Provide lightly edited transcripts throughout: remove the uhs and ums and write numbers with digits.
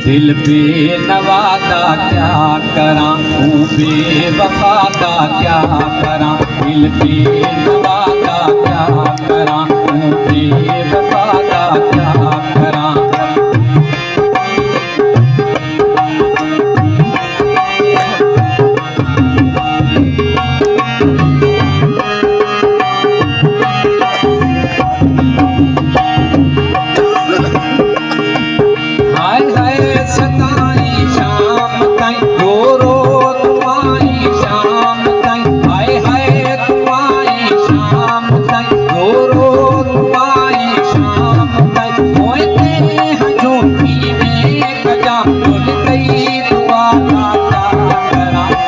दिल पे नवादा क्या करा, हूँ बेवफादा क्या करा। दिल पे नवादा क्या करा, हूँ बेवफादा क्या करा।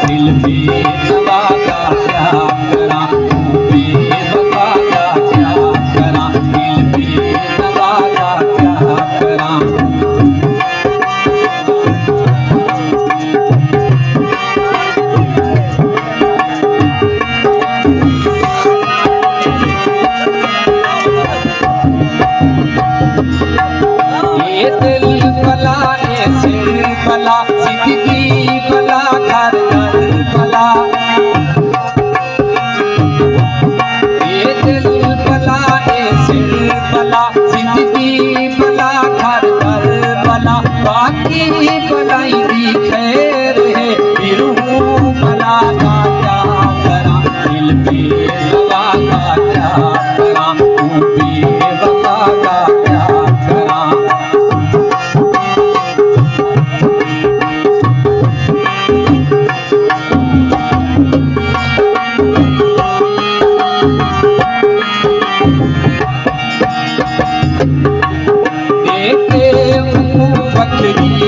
दिल पे नवादा क्या करा, हूँ बेवफादा क्या करा। दिल पे नवादा क्या करा। ये दिल भला ऐसे भला, जिंदगी भला, घर घर भला। ये दिल भला ऐसे भला, जिंदगी भला, घर घर भला। बाकी भलाई दी खैर है, फिर हूँ भला का क्या करा। दिल पे नवा का क्या करा, हूँ बेवफा का क्या करा। बकरी